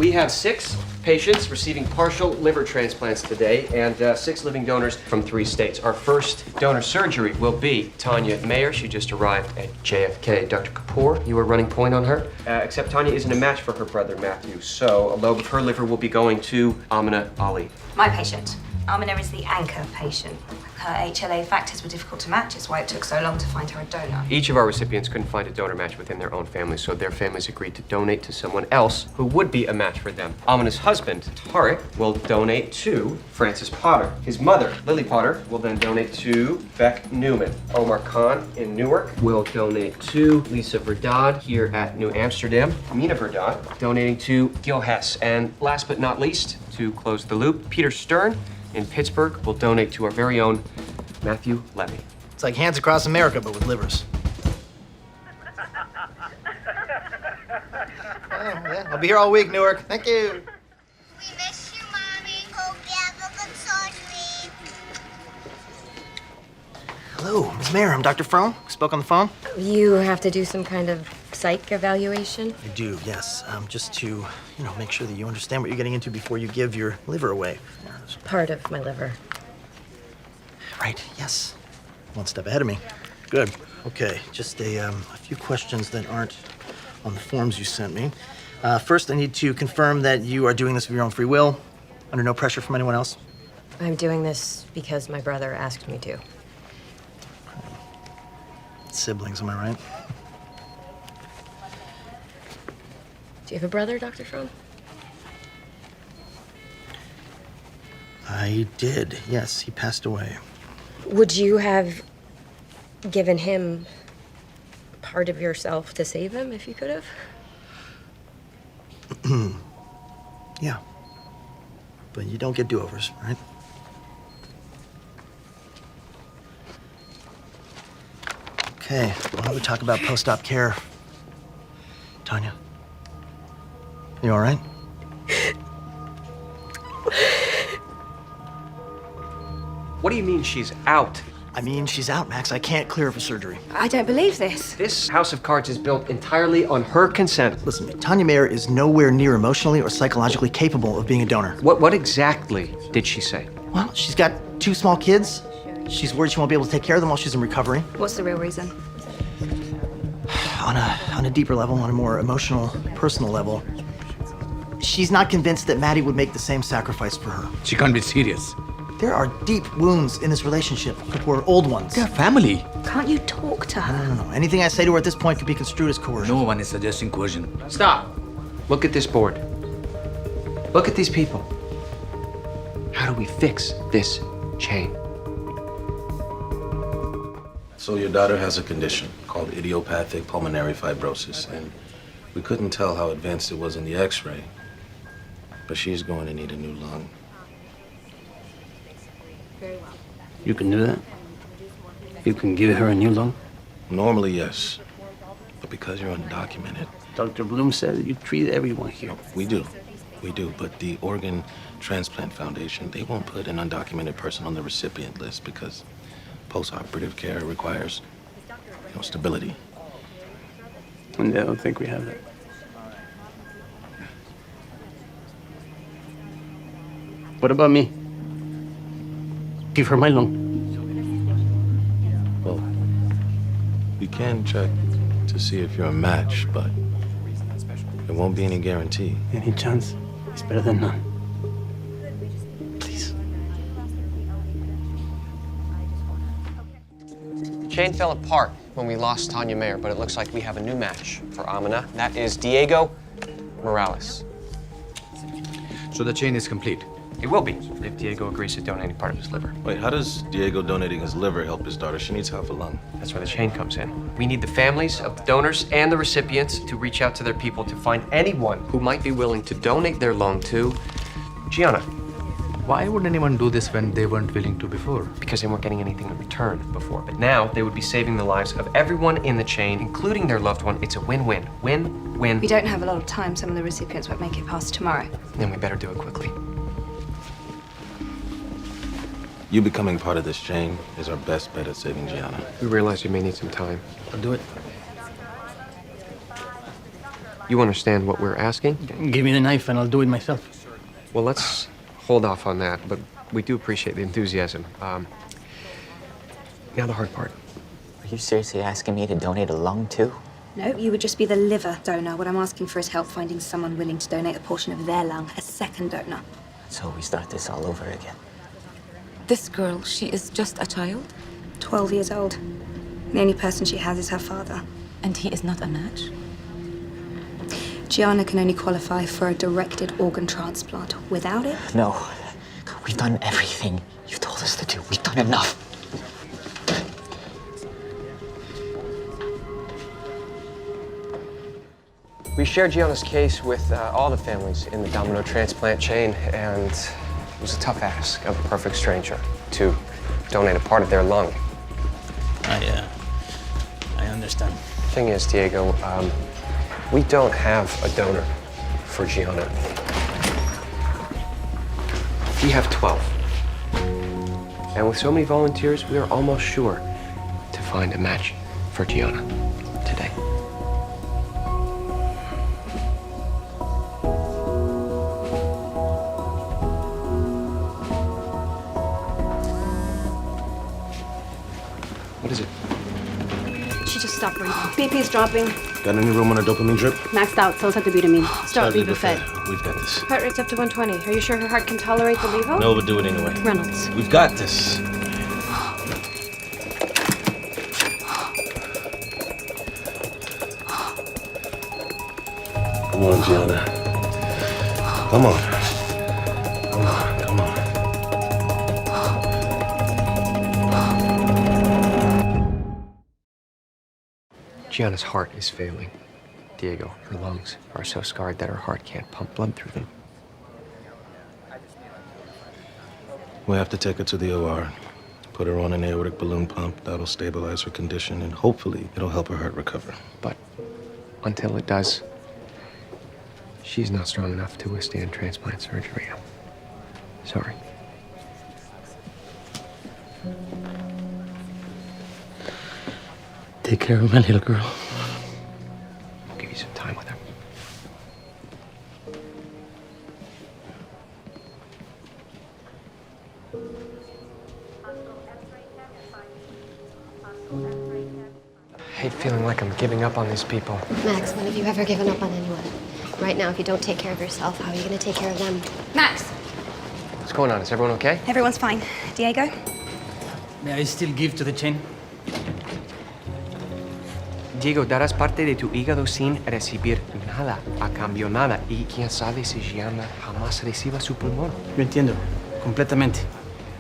We have 6 patients receiving partial liver transplants today and 6 living donors from 3 states. Our first donor surgery will be Tanya Mayer. She just arrived at JFK. Dr. Kapoor, you were running point on her. Except Tanya isn't a match for her brother, Matthew. So a lobe of her liver will be going to Amina Ali. My patient. Amina is the anchor patient. Her HLA factors were difficult to match. It's why it took so long to find her a donor. Each of our recipients couldn't find a donor match within their own family, so their families agreed to donate to someone else who would be a match for them. Amina's husband, Tarek, will donate to Francis Potter. His mother, Lily Potter, will then donate to Beck Newman. Omar Khan in Newark will donate to Lisa Verdad here at New Amsterdam. Mina Verdad donating to Gil Hess. And last but not least, to close the loop, Peter Stern in Pittsburgh will donate to our very own Matthew Levy. It's like Hands Across America, but with livers. Yeah, I'll be here all week, Newark. Thank you. We miss you, Mommy. Hope you have a good surgery. Hello, Ms. Mayer. I'm Dr. Frome. We spoke on the phone. You have to do some kind of psych evaluation? I do, yes. Just to, make sure that you understand what you're getting into before you give your liver away. Part of my liver. Right, yes. One step ahead of me. Good. Okay, just a few questions that aren't on the forms you sent me. First, I need to confirm that you are doing this of your own free will, under no pressure from anyone else. I'm doing this because my brother asked me to. Siblings, am I right? Do you have a brother, Dr. Frome? I did, yes. He passed away. Would you have given him part of yourself to save him if you could have? Yeah. But you don't get do-overs, right? Okay, why don't we talk about post-op care? Tanya, you all right? What do you mean she's out? I mean, she's out, Max. I can't clear her for surgery. I don't believe this. This house of cards is built entirely on her consent. Listen, Tanya Mayer is nowhere near emotionally or psychologically capable of being a donor. What exactly did she say? Well, she's got 2 small kids. She's worried she won't be able to take care of them while she's in recovery. What's the real reason? On a deeper level, on a more emotional, personal level, she's not convinced that Maddie would make the same sacrifice for her. She can't be serious. There are deep wounds in this relationship, Kapoor, old ones. They're family. Can't you talk to her? No. Anything I say to her at this point could be construed as coercion. No one is suggesting coercion. Stop. Look at this board. Look at these people. How do we fix this chain? So your daughter has a condition called idiopathic pulmonary fibrosis, and we couldn't tell how advanced it was in the x-ray, but she's going to need a new lung. You can do that? You can give her a new lung? Normally, yes, but because you're undocumented. Dr. Bloom said you treat everyone here. We do, but the Organ Transplant Foundation, they won't put an undocumented person on the recipient list because post-operative care requires, stability. And I don't think we have that. What about me? Give her my lung. Well, we can check to see if you're a match, but there won't be any guarantee. Any chance? It's better than none. Please. The chain fell apart when we lost Tanya Mayer, but it looks like we have a new match for Amina. That is Diego Morales. So the chain is complete. It will be, if Diego agrees to donating part of his liver. Wait, how does Diego donating his liver help his daughter? She needs half a lung. That's where the chain comes in. We need the families of the donors and the recipients to reach out to their people to find anyone who might be willing to donate their lung to Gianna. Why would anyone do this when they weren't willing to before? Because they weren't getting anything in return before. But now they would be saving the lives of everyone in the chain, including their loved one. It's a win-win. Win-win. We don't have a lot of time. Some of the recipients won't make it past tomorrow. Then we better do it quickly. You becoming part of this chain is our best bet at saving Gianna. We realize you may need some time. I'll do it. You understand what we're asking? Give me the knife and I'll do it myself. Well, let's hold off on that, but we do appreciate the enthusiasm. Now the hard part. Are you seriously asking me to donate a lung too? No, you would just be the liver donor. What I'm asking for is help finding someone willing to donate a portion of their lung, a second donor. So we start this all over again. This girl, she is just a child? 12 years old. The only person she has is her father. And he is not a match? Gianna can only qualify for a directed organ transplant. Without it, No. We've done everything you told us to do. We've done enough. We shared Gianna's case with all the families in the Domino transplant chain, and it was a tough ask of a perfect stranger to donate a part of their lung. I understand. Thing is, Diego, we don't have a donor for Gianna. We have 12. And with so many volunteers, we are almost sure to find a match for Gianna today. What is it? She just stopped breathing. BP's dropping. Got any room on a dopamine drip? Maxed out. Sounds like the butamine. Start levo fed. We've got this. Heart rate's up to 120. Are you sure her heart can tolerate the levo? No, but do it anyway. Reynolds. We've got this. Come on, Gianna. Come on. Come on, come on. Gianna's heart is failing. Diego, her lungs are so scarred that her heart can't pump blood through them. We have to take her to the OR. Put her on an aortic balloon pump. That'll stabilize her condition, and hopefully it'll help her heart recover. But until it does, she's not strong enough to withstand transplant surgery. Sorry. Take care of my little girl. I'll give you some time with her. I hate feeling like I'm giving up on these people. Max, when have you ever given up on anyone? Right now, if you don't take care of yourself, how are you going to take care of them? Max, What's going on? Is everyone okay? everyone's fine. Diego? May I still give to the chain? Diego, darás parte de tu hígado sin recibir nada, a cambio nada. Y quién sabe si Gianna jamás reciba su pulmón. Yo entiendo, completamente.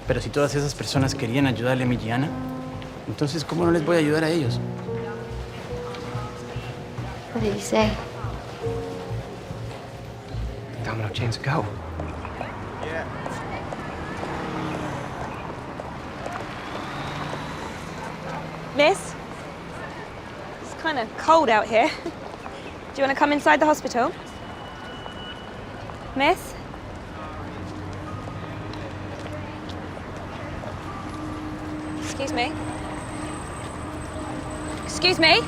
Pero si todas esas personas querían ayudarle a mi Gianna, entonces, ¿cómo no les voy a ayudar a ellos? What did you say? Domino chains, go. Miss? It's kind of cold out here. Do you want to come inside the hospital? Miss? Excuse me? Excuse me?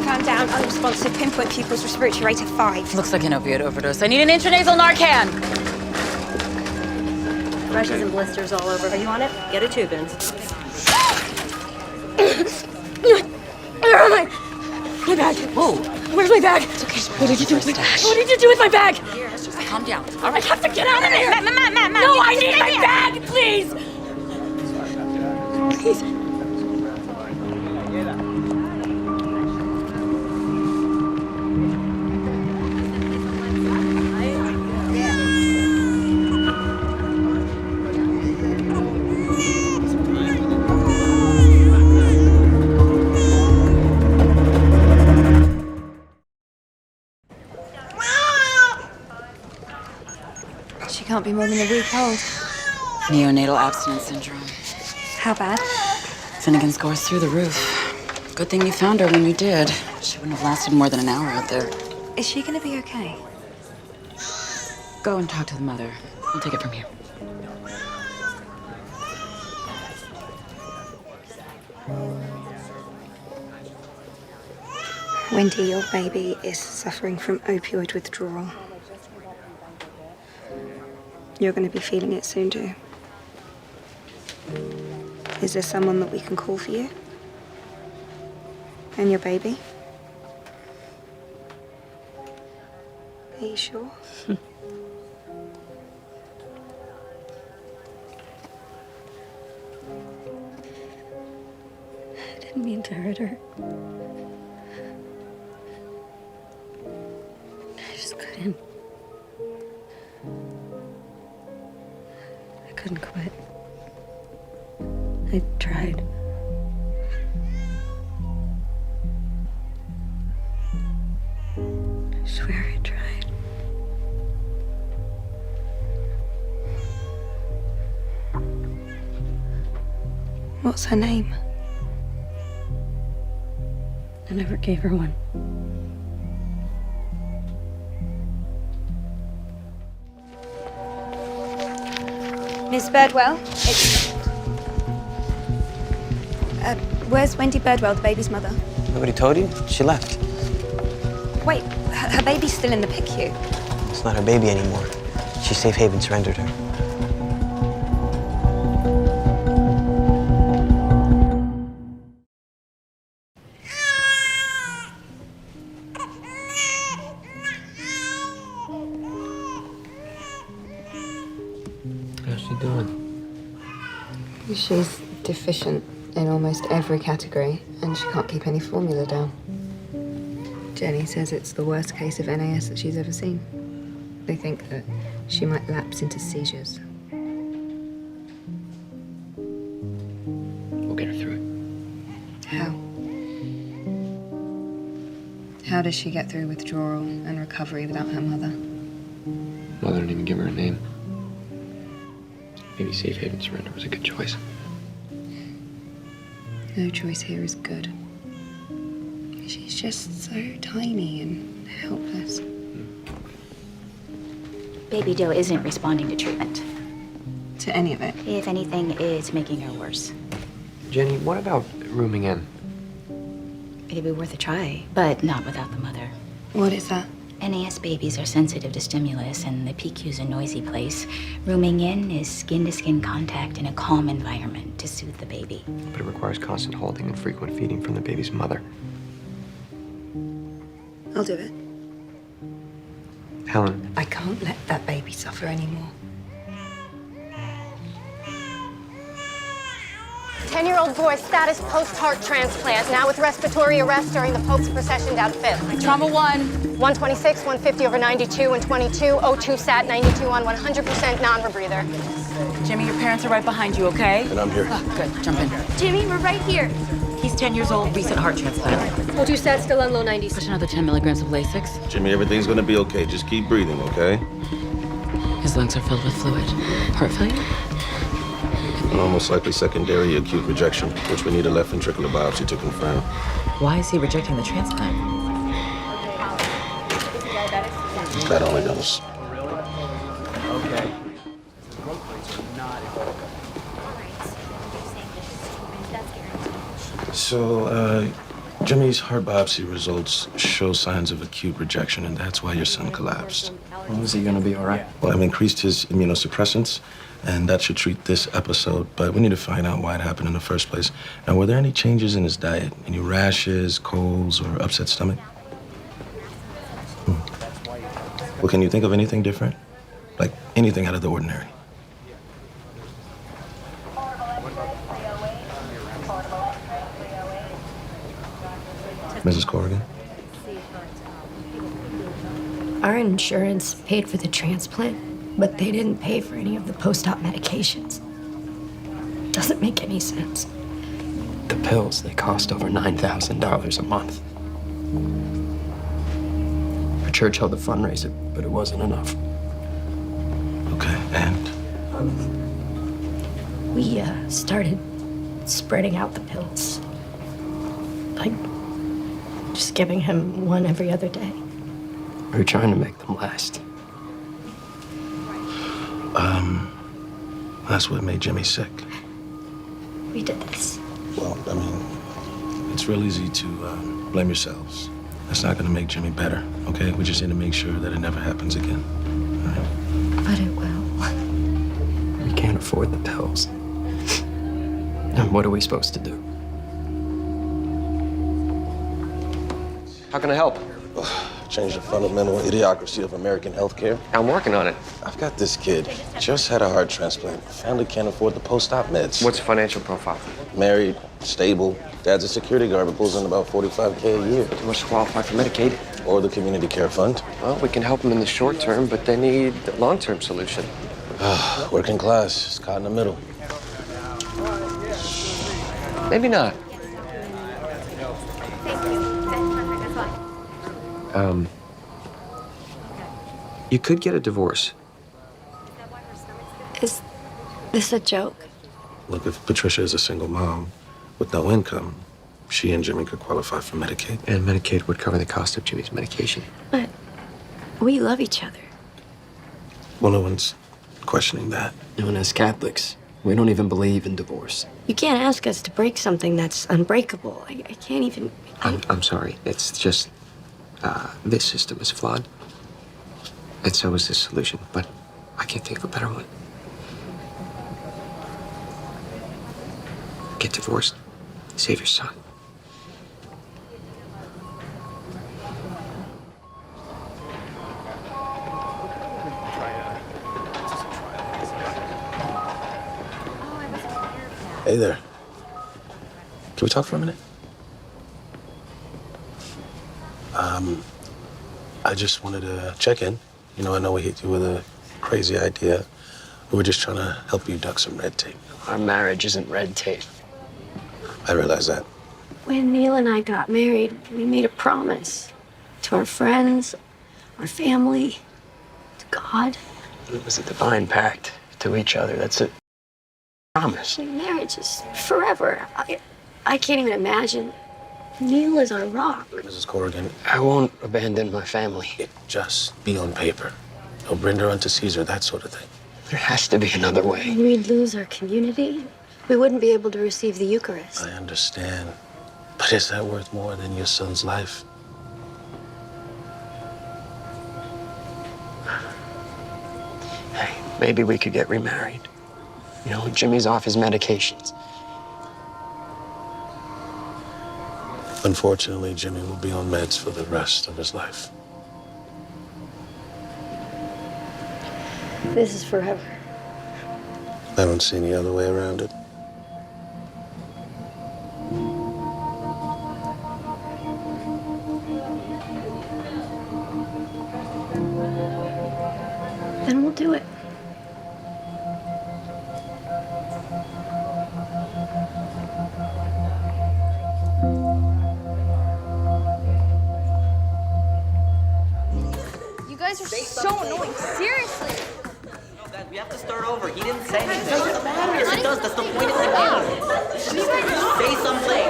Calm down, unresponsive, pinpoint pupils, respiratory rate of 5. Looks like an opioid overdose. I need an intranasal Narcan. Rashes and blisters all over. Are you on it? Get a tube in. My bag. Whoa. Where's my bag? It's okay. What did you do with my bag? What did you do with my bag? Here, just calm down. All right. I have to get out of here. Matt, No, I need my bag, please. Please. She can't be more than a week old. Neonatal abstinence syndrome. How bad? Finnegan scores through the roof. Good thing you found her when you did. She wouldn't have lasted more than an hour out there. Is she gonna be okay? Go and talk to the mother. We'll take it from here. Wendy, your baby is suffering from opioid withdrawal. You're going to be feeling it soon too. Is there someone that we can call for you? And your baby? Are you sure? I didn't mean to hurt her. I just couldn't. I couldn't quit. I tried. I swear I tried. What's her name? I never gave her one. Miss Birdwell, where's Wendy Birdwell, the baby's mother? Nobody told you? She left. Wait, her baby's still in the PICU. It's not her baby anymore. She safe haven surrendered her. How's she doing? She's deficient in almost every category, and she can't keep any formula down. Jenny says it's the worst case of NAS that she's ever seen. They think that she might lapse into seizures. We'll get her through it. How? How does she get through withdrawal and recovery without her mother? Mother didn't even give her a name. Maybe safe haven surrender was a good choice. No choice here is good. She's just so tiny and helpless. Baby Joe isn't responding to treatment. To any of it? If anything, it's making her worse. Jenny, what about rooming in? It'd be worth a try, but not without the mother. What is that? NAS babies are sensitive to stimulus, and the PICU's a noisy place. Rooming in is skin-to-skin contact in a calm environment to soothe the baby. But it requires constant holding and frequent feeding from the baby's mother. I'll do it. Helen. I can't let that baby suffer anymore. 10-year-old boy, status post-heart transplant, now with respiratory arrest during the Pope's procession down 5th. Trauma 1. 126, 150 over 92, and 22, O2 sat, 92 on 100% non-rebreather. Jimmy, your parents are right behind you, okay? And I'm here. Oh, good. Jump in. Jimmy, we're right here. He's 10 years old, recent heart transplant. O2 stat still on low 90s. Push another 10 milligrams of Lasix. Jimmy, everything's gonna be okay. Just keep breathing, okay? His lungs are filled with fluid. Heart failure? Most likely secondary acute rejection, which we need a left ventricular biopsy to confirm. Why is he rejecting the transplant? That only knows. Okay. So, Jimmy's heart biopsy results show signs of acute rejection, and that's why your son collapsed. When is he gonna be all right? Well, I've increased his immunosuppressants, and that should treat this episode, but we need to find out why it happened in the first place. Now, were there any changes in his diet? Any rashes, colds, or upset stomach? Well, can you think of anything different? Like anything out of the ordinary? Mrs. Corrigan? Our insurance paid for the transplant, but they didn't pay for any of the post-op medications. Doesn't make any sense. The pills, they cost over $9,000 a month. Our church held a fundraiser, but it wasn't enough. Okay, and? We started spreading out the pills. Like, just giving him one every other day. We were trying to make them last. That's what made Jimmy sick. We did this. Well, I mean, it's real easy to blame yourselves. That's not gonna make Jimmy better, okay? We just need to make sure that it never happens again. All right? But it will. We can't afford the pills. And what are we supposed to do? How can I help? Change the fundamental idiocracy of American healthcare. I'm working on it. I've got this kid, just had a heart transplant. Family can't afford the post-op meds. What's the financial profile? Married, stable. Dad's a security guard, but pulls in about $45K a year. He must qualify for Medicaid. Or the community care fund. Well, we can help them in the short term, but they need a long-term solution. Working class, it's caught in the middle. Maybe not. You could get a divorce. Is this a joke? Look, if Patricia is a single mom with no income, she and Jimmy could qualify for Medicaid. And Medicaid would cover the cost of Jimmy's medication. But we love each other. Well, no one's questioning that. And as Catholics, we don't even believe in divorce. You can't ask us to break something that's unbreakable. I can't even... I'm sorry. It's just, this system is flawed. And so is this solution, but I can't think of a better one. Get divorced, save your son. Hey there. Can we talk for a minute? I just wanted to check in. You know, I know we hit you with a crazy idea. We were just trying to help you duck some red tape. Our marriage isn't red tape. I realize that. When Neil and I got married, we made a promise to our friends, our family, to God. It was a divine pact to each other. That's a promise. Marriage is forever. I can't even imagine. Neil is our rock. Mrs. Corrigan, I won't abandon my family. just be on paper. No render unto Caesar, that sort of thing. There has to be another way. We'd lose our community. We wouldn't be able to receive the Eucharist. I understand. But is that worth more than your son's life? Hey, maybe we could get remarried. You know, Jimmy's off his medications. Unfortunately, Jimmy will be on meds for the rest of his life. This is forever. I don't see any other way around it. Then we'll do it. You guys are so annoying. Seriously. We have to start over. He didn't say anything. It doesn't matter. Yes, it does. That's the point of the game. Say something.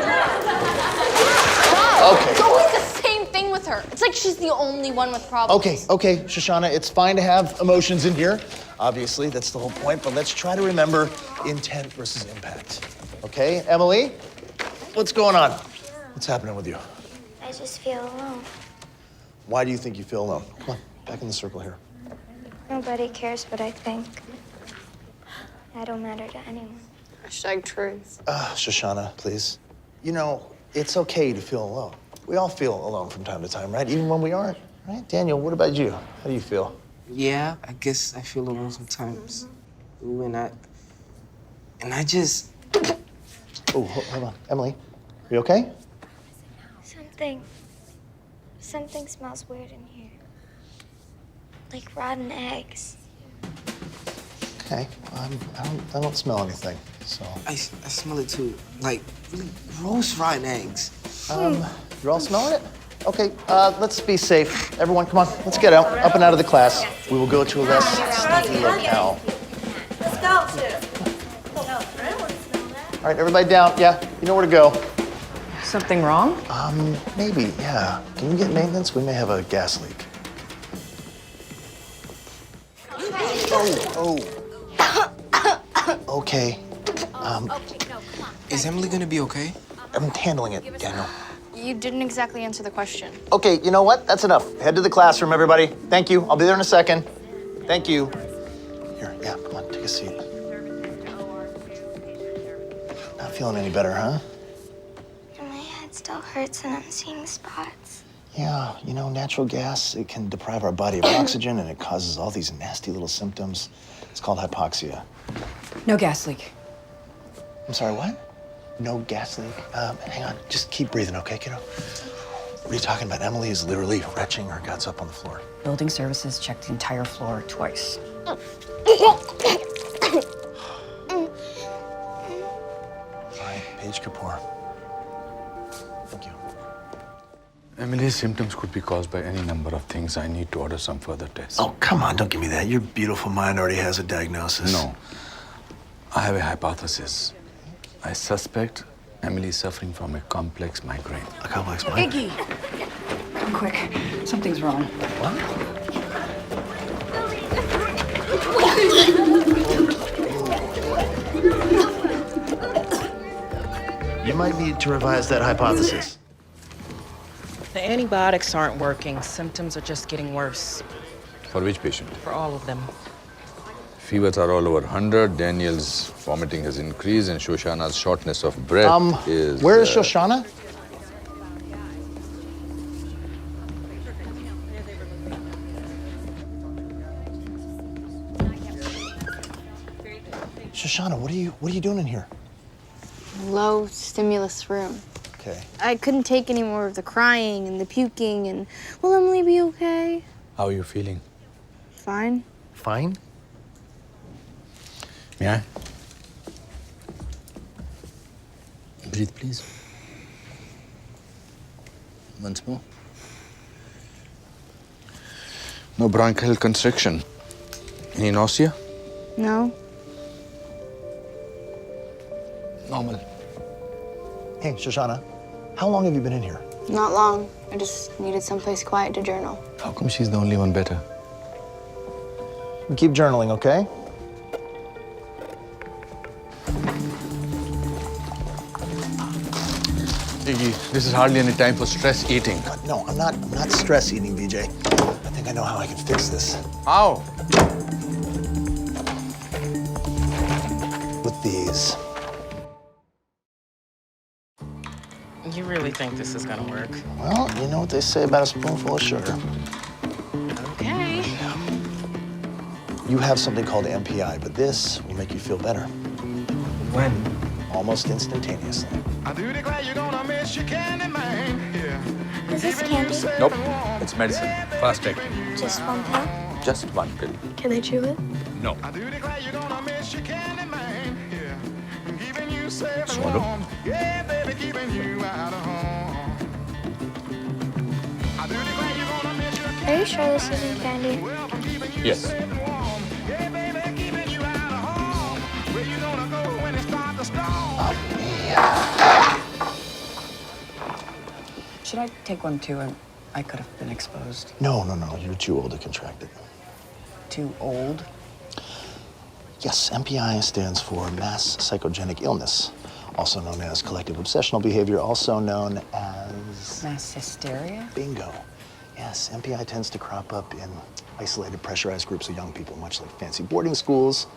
Okay. It's always the same thing with her. It's like she's the only one with problems. Okay, Shoshana, it's fine to have emotions in here. Obviously, that's the whole point, but let's try to remember intent versus impact. Okay, Emily? What's going on? What's happening with you? I just feel alone. Why do you think you feel alone? Come on, back in the circle here. Nobody cares what I think. I don't matter to anyone. #truth. Shoshana, please. You know, it's okay to feel alone. We all feel alone from time to time, right? Even when we aren't, right? Daniel, what about you? How do you feel? Yeah, I guess I feel alone sometimes. Ooh, and I just... Oh, hold on. Emily, are you okay? Something smells weird in here. Like rotten eggs. Okay, I don't smell anything, so. I smell it too. Like, really gross rotten eggs. You're all smelling it? Okay, let's be safe. Everyone, come on, let's get out, up and out of the class. We will go to a less sneaky locale. All right, everybody down. Yeah, you know where to go. Something wrong? Maybe, yeah. Can you get maintenance? We may have a gas leak. Oh. Okay. Is Emily gonna be okay? I'm handling it, Daniel. You didn't exactly answer the question. Okay, you know what? That's enough. Head to the classroom, everybody. Thank you. I'll be there in a second. Thank you. Here, yeah, come on, take a seat. Not feeling any better, huh? My head still hurts and I'm seeing spots. Yeah, you know, natural gas, it can deprive our body of oxygen and it causes all these nasty little symptoms. It's called hypoxia. No gas leak. I'm sorry, what? No gas leak? Hang on, just keep breathing, okay, kiddo? What are you talking about? Emily is literally retching her guts up on the floor. Building services checked the entire floor twice. All right, Paige Kapoor. Thank you. Emily's symptoms could be caused by any number of things. I need to order some further tests. Oh, come on, don't give me that. Your beautiful mind already has a diagnosis. No. I have a hypothesis. I suspect Emily is suffering from a complex migraine. A complex migraine? Iggy! Come quick. Something's wrong. What? You might need to revise that hypothesis. The antibiotics aren't working. Symptoms are just getting worse. For which patient? For all of them. Fevers are all over 100. Daniel's vomiting has increased, and Shoshana's shortness of breath is. Where is Shoshana? Shoshana, what are you doing in here? Low stimulus room. Okay. I couldn't take any more of the crying and the puking and will Emily be okay? How are you feeling? Fine. Fine? May I? Breathe, please. Once more. No bronchial constriction. Any nausea? No. Normal. Hey, Shoshana, how long have you been in here? Not long. I just needed someplace quiet to journal. How come she's the only one better? Keep journaling, okay? Iggy, this is hardly any time for stress eating. No, I'm not stress eating, VJ. I think I know how I can fix this. How? With these. You really think this is gonna work? Well, you know what they say about a spoonful of sugar. Okay. You have something called MPI, but this will make you feel better. When? Almost instantaneously. Is this candy? Nope. It's medicine. Fast acting. Just one pill? Just one pill. Can I chew it? No. Swallow. Are you sure this isn't candy? Yes. Should I take one too? I could have been exposed. No. You're too old to contract it. Too old? Yes, MPI stands for mass psychogenic illness, also known as collective obsessional behavior, also known as... Mass hysteria? Bingo. Yes, MPI tends to crop up in isolated, pressurized groups of young people, much like fancy boarding schools,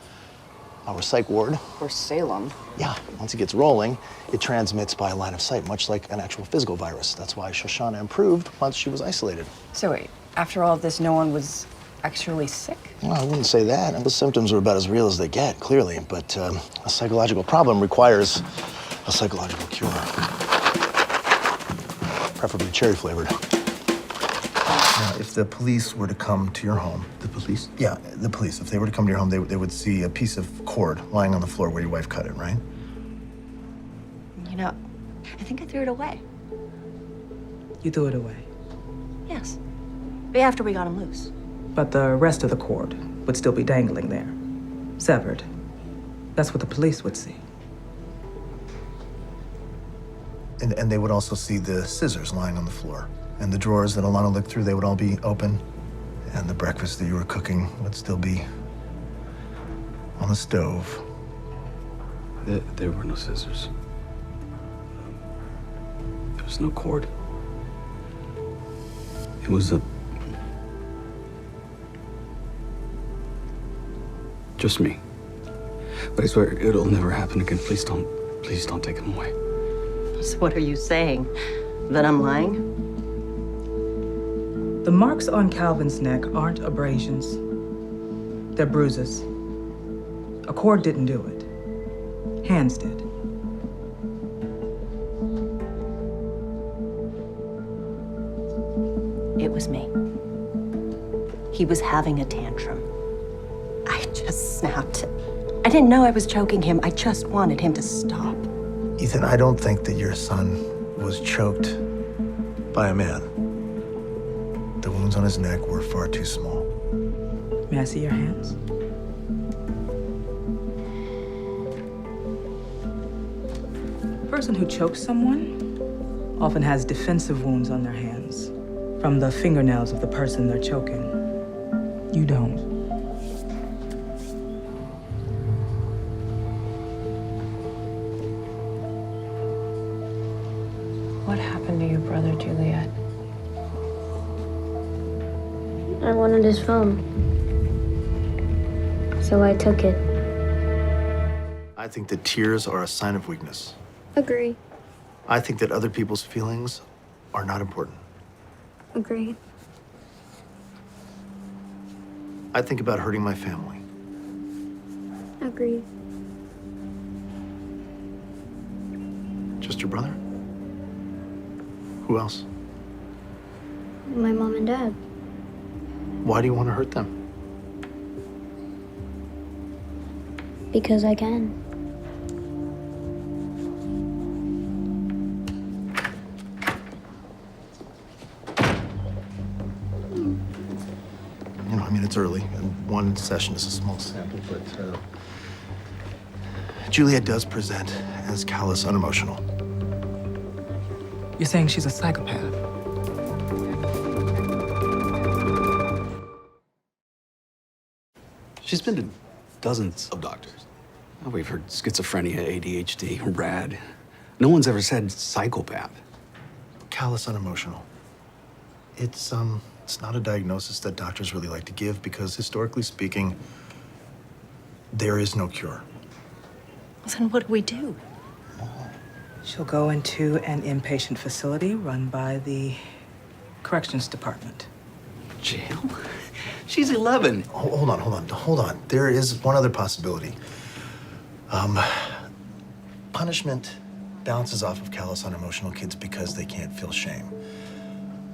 our psych ward. Or Salem. Yeah, once it gets rolling, it transmits by line of sight, much like an actual physical virus. That's why Shoshana improved once she was isolated. So wait, after all of this, no one was actually sick? Well, I wouldn't say that. The symptoms are about as real as they get, clearly. But a psychological problem requires a psychological cure. Preferably cherry-flavored. Now, if the police were to come to your home... The police? Yeah, the police. If they were to come to your home, they would see a piece of cord lying on the floor where your wife cut it, right? You know, I think I threw it away. You threw it away. Yes. But after we got him loose. But the rest of the cord would still be dangling there, severed. That's what the police would see. And they would also see the scissors lying on the floor. And the drawers that Alana looked through, they would all be open. And the breakfast that you were cooking would still be on the stove. There were no scissors. was no cord. It was just me. But I swear it'll never happen again. Please don't take him away. So what are you saying? That I'm lying? The marks on Calvin's neck aren't abrasions. They're bruises. A cord didn't do it. Hands did. It was me. He was having a tantrum. I just snapped. I didn't know I was choking him. I just wanted him to stop. Ethan, I don't think that your son was choked by a man. The wounds on his neck were far too small. May I see your hands? A person who chokes someone often has defensive wounds on their hands from the fingernails of the person they're choking. You don't. What happened to your brother, Juliet? I wanted his phone. So I took it. I think that tears are a sign of weakness. Agree. I think that other people's feelings are not important. Agree. I think about hurting my family. Agree. Just your brother? Who else? My mom and dad. Why do you want to hurt them? Because I can. You know, I mean, it's early, and one session is a small sample, but Juliet does present as callous, unemotional. You're saying she's a psychopath? She's been to dozens of doctors. Oh, we've heard schizophrenia, ADHD, rad. No one's ever said psychopath. Callous, unemotional. It's not a diagnosis that doctors really like to give because, historically speaking, there is no cure. Then what do we do? She'll go into an inpatient facility run by the corrections department. Jail? She's 11. Hold on. There is one other possibility. Punishment bounces off of callous, unemotional kids because they can't feel shame.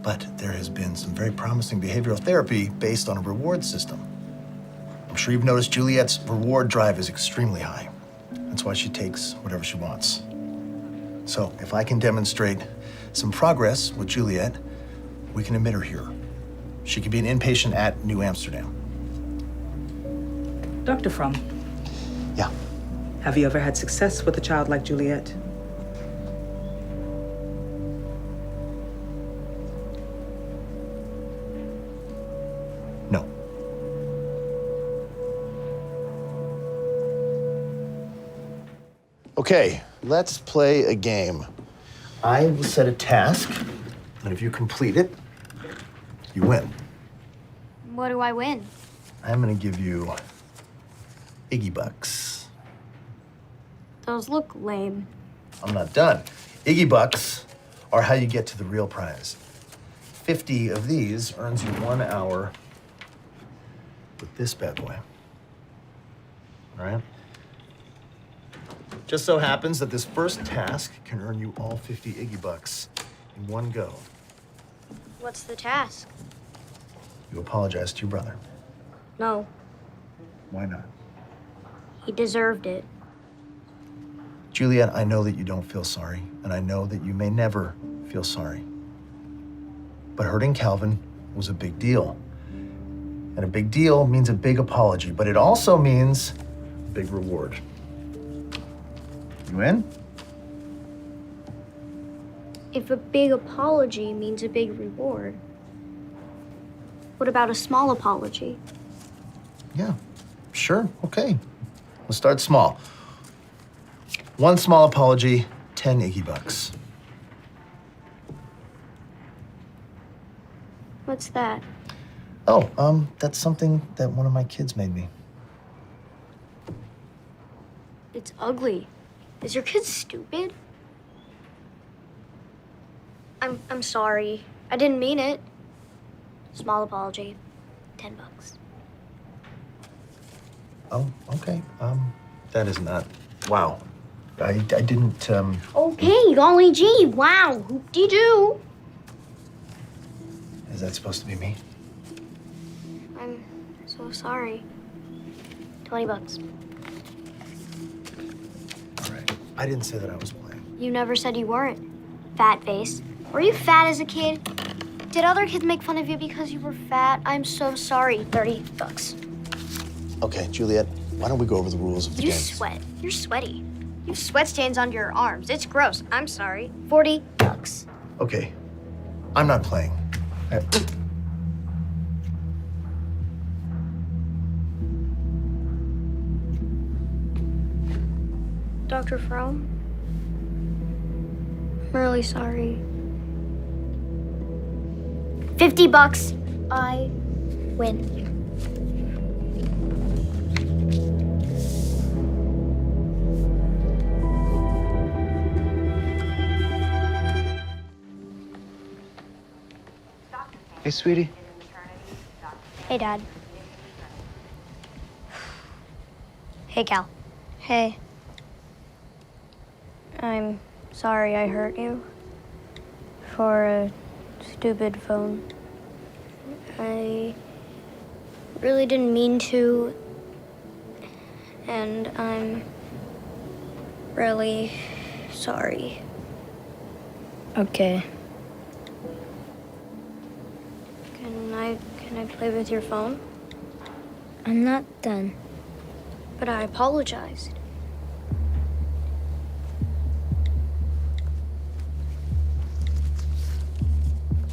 But there has been some very promising behavioral therapy based on a reward system. I'm sure you've noticed Juliet's reward drive is extremely high. That's why she takes whatever she wants. So if I can demonstrate some progress with Juliet, we can admit her here. She could be an inpatient at New Amsterdam. Dr. Fromm. Yeah. Have you ever had success with a child like Juliet? No. Okay, let's play a game. I will set a task, and if you complete it, you win. What do I win? I'm gonna give you Iggy Bucks. Those look lame. I'm not done. Iggy Bucks are how you get to the real prize. 50 of these earns you 1 hour with this bad boy. All right? Just so happens that this first task can earn you all 50 Iggy Bucks in one go. What's the task? You apologize to your brother. No, Why not? he deserved it. Juliet, I know that you don't feel sorry, and I know that you may never feel sorry. But hurting Calvin was a big deal. And a big deal means a big apology, but it also means a big reward. You in? If a big apology means a big reward, what about a small apology? Yeah, sure, okay. We'll start small. 1 small apology, 10 Iggy Bucks. What's that? Oh, that's something that one of my kids made me. It's ugly. Is your kid stupid? I'm sorry. I didn't mean it. Small apology. $10. Oh, okay. That is not. Wow. I didn't. Okay, golly gee, wow, hoop-de-doo. Is that supposed to be me? I'm so sorry. $20. All right. I didn't say that I was playing. You never said you weren't. Fat face. Were you fat as a kid? Did other kids make fun of you because you were fat? I'm so sorry. $30. Okay, Juliet, why don't we go over the rules of the You game? sweat. You're sweaty. You have sweat stains on your arms. It's gross. I'm sorry. $40. Okay. I'm not playing. Dr. Fromm? I'm really sorry. $50. I win. Hey, sweetie. Hey, Dad. Hey, Cal. Hey. I'm sorry I hurt you for a stupid phone. I really didn't mean to, and I'm really sorry. Okay. Can I play with your phone? I'm not done. But I apologized.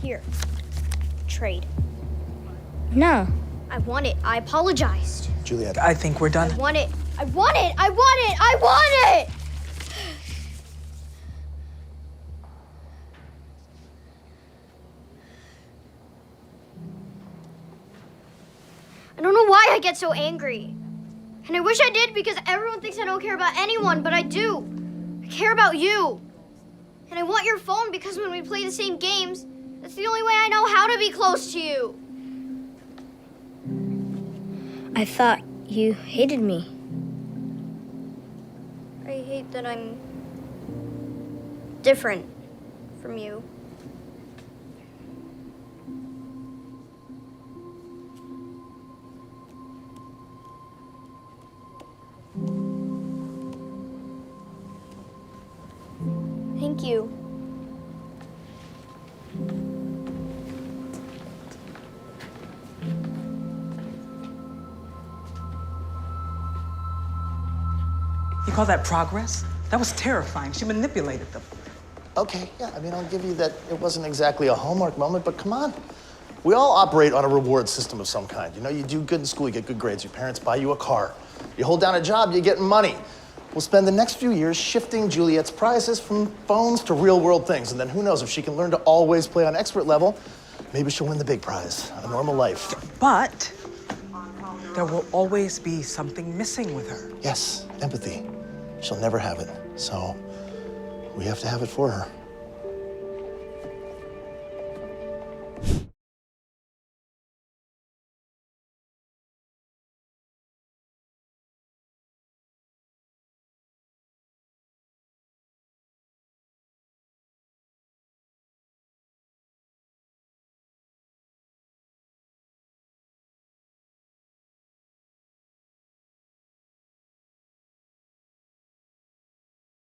Here. Trade. No. I want it. I apologized. Juliet. I think we're done. I want it. I want it. I want it. I want it! I don't know why I get so angry. And I wish I did because everyone thinks I don't care about anyone, but I do. I care about you. And I want your phone because when we play the same games, that's the only way I know how to be close to you. I thought you hated me. I hate that I'm different from you. Thank you. You call that progress? That was terrifying. She manipulated them. Okay, yeah, I mean, I'll give you that it wasn't exactly a Hallmark moment, but come on. We all operate on a reward system of some kind. You know, you do good in school, you get good grades, your parents buy you a car. You hold down a job, you get money. We'll spend the next few years shifting Juliet's prizes from phones to real-world things, and then who knows, if she can learn to always play on expert level, maybe she'll win the big prize, a normal life. But there will always be something missing with her. Yes, empathy. She'll never have it, so we have to have it for her.